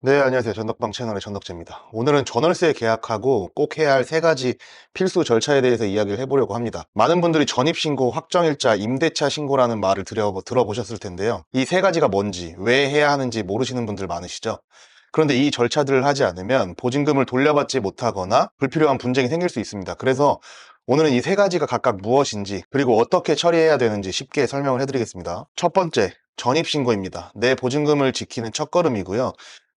네, 안녕하세요. 전덕방 채널의 전덕재입니다. 오늘은 전월세 계약하고 꼭 해야 할 세 가지 필수 절차에 대해서 이야기를 해보려고 합니다. 많은 분들이 전입신고, 확정일자, 임대차 신고라는 말을 들어보셨을 텐데요. 이 세 가지가 뭔지, 왜 해야 하는지 모르시는 분들 많으시죠? 그런데 이 절차들을 하지 않으면 보증금을 돌려받지 못하거나 불필요한 분쟁이 생길 수 있습니다. 그래서 오늘은 이 세 가지가 각각 무엇인지, 그리고 어떻게 처리해야 되는지 쉽게 설명을 해드리겠습니다. 첫 번째, 전입신고입니다. 내 보증금을 지키는 첫걸음이고요.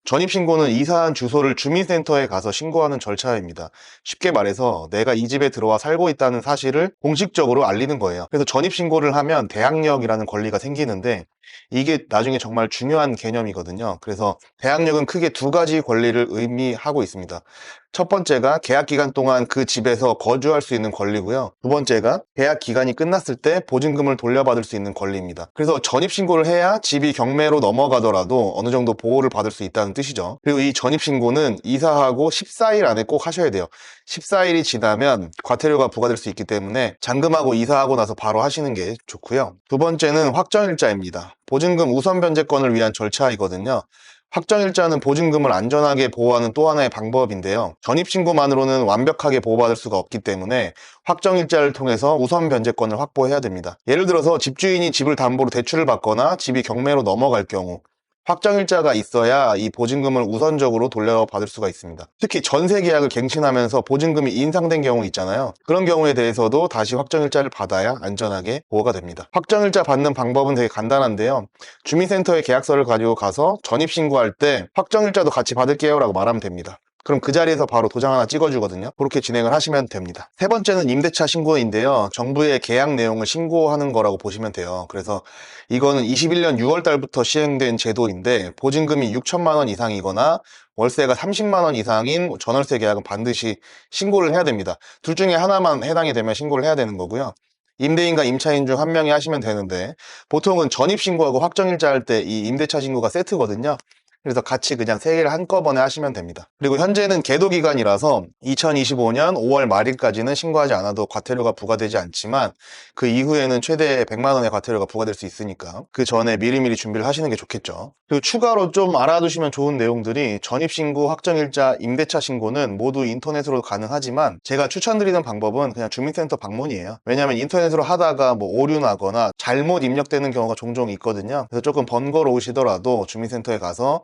전입신고는 이사한 주소를 주민센터에 가서 신고하는 절차입니다. 쉽게 말해서 내가 이 집에 들어와 살고 있다는 사실을 공식적으로 알리는 거예요. 그래서 전입신고를 하면 대항력이라는 권리가 생기는데 이게 나중에 정말 중요한 개념이거든요. 그래서 대항력은 크게 두 가지 권리를 의미하고 있습니다. 첫 번째가 계약 기간 동안 그 집에서 거주할 수 있는 권리고요. 두 번째가 계약 기간이 끝났을 때 보증금을 돌려받을 수 있는 권리입니다. 그래서 전입신고를 해야 집이 경매로 넘어가더라도 어느 정도 보호를 받을 수 있다는 뜻이죠. 그리고 이 전입신고는 이사하고 14일 안에 꼭 하셔야 돼요. 14일이 지나면 과태료가 부과될 수 있기 때문에 잔금하고 이사하고 나서 바로 하시는 게 좋고요. 두 번째는 확정일자입니다. 보증금 우선 변제권을 위한 절차이거든요. 확정일자는 보증금을 안전하게 보호하는 또 하나의 방법인데요. 전입신고만으로는 완벽하게 보호받을 수가 없기 때문에 확정일자를 통해서 우선 변제권을 확보해야 됩니다. 예를 들어서 집주인이 집을 담보로 대출을 받거나 집이 경매로 넘어갈 경우 확정일자가 있어야 이 보증금을 우선적으로 돌려받을 수가 있습니다. 특히 전세 계약을 갱신하면서 보증금이 인상된 경우 있잖아요. 그런 경우에 대해서도 다시 확정일자를 받아야 안전하게 보호가 됩니다. 확정일자 받는 방법은 되게 간단한데요. 주민센터에 계약서를 가지고 가서 전입신고할 때 확정일자도 같이 받을게요 라고 말하면 됩니다. 그럼 그 자리에서 바로 도장 하나 찍어주거든요. 그렇게 진행을 하시면 됩니다. 세 번째는 임대차 신고인데요. 정부의 계약 내용을 신고하는 거라고 보시면 돼요. 그래서 이거는 21년 6월 달부터 시행된 제도인데 보증금이 6천만 원 이상이거나 월세가 30만 원 이상인 전월세 계약은 반드시 신고를 해야 됩니다. 둘 중에 하나만 해당이 되면 신고를 해야 되는 거고요. 임대인과 임차인 중 한 명이 하시면 되는데 보통은 전입신고하고 확정일자 할 때 이 임대차 신고가 세트거든요. 그래서 같이 그냥 세 개를 한꺼번에 하시면 됩니다. 그리고 현재는 계도 기간이라서 2025년 5월 말일까지는 신고하지 않아도 과태료가 부과되지 않지만 그 이후에는 최대 100만 원의 과태료가 부과될 수 있으니까 그 전에 미리미리 준비를 하시는 게 좋겠죠. 그리고 추가로 좀 알아두시면 좋은 내용들이 전입신고, 확정일자, 임대차 신고는 모두 인터넷으로 가능하지만 제가 추천드리는 방법은 그냥 주민센터 방문이에요. 왜냐하면 인터넷으로 하다가 뭐 오류 나거나 잘못 입력되는 경우가 종종 있거든요. 그래서 조금 번거로우시더라도 주민센터에 가서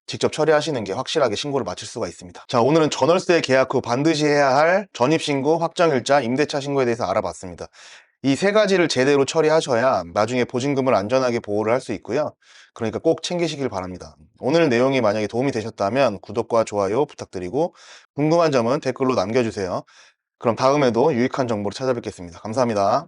직접 처리하시는 게 확실하게 신고를 마칠 수가 있습니다. 자, 오늘은 전월세 계약 후 반드시 해야 할 전입신고, 확정일자, 임대차 신고에 대해서 알아봤습니다. 이 세 가지를 제대로 처리하셔야 나중에 보증금을 안전하게 보호를 할 수 있고요. 그러니까 꼭 챙기시길 바랍니다. 오늘 내용이 만약에 도움이 되셨다면 구독과 좋아요 부탁드리고 궁금한 점은 댓글로 남겨주세요. 그럼 다음에도 유익한 정보로 찾아뵙겠습니다. 감사합니다.